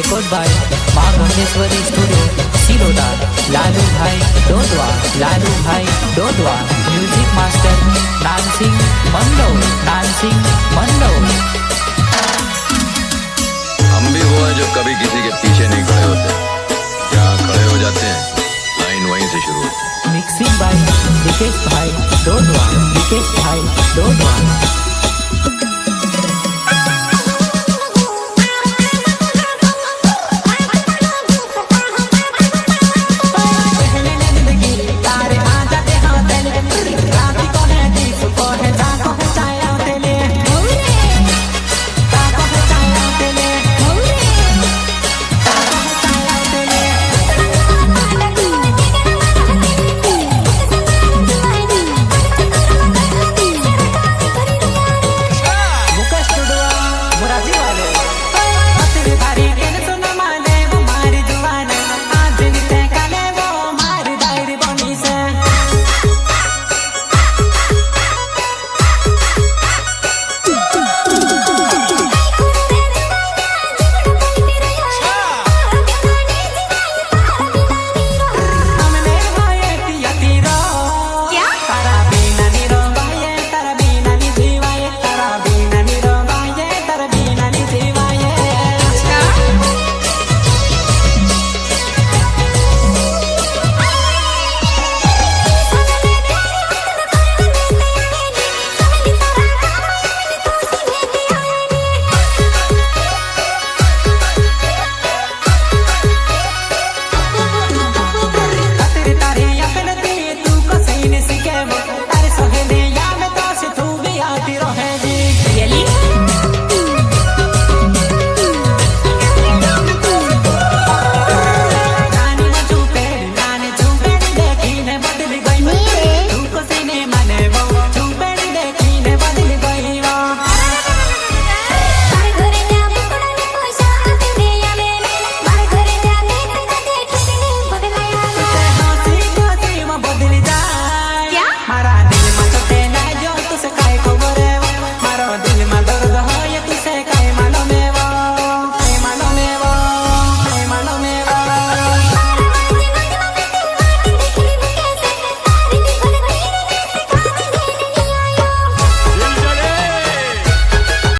Record by माँ Gangeshwari studio सिरोदा। Lalu भाई डोडवा, लालू भाई डोडवा। Music master Nansingh Mando, Nansingh Mando. हम भी वो हैं जो कभी किसी के पीछे नहीं खड़े होते, जहाँ खड़े हो जाते हैं लाइन वहीं से शुरू होती है। मिक्सिंग बाय विकेश भाई डोडवा, विकेश भाई डोडवा।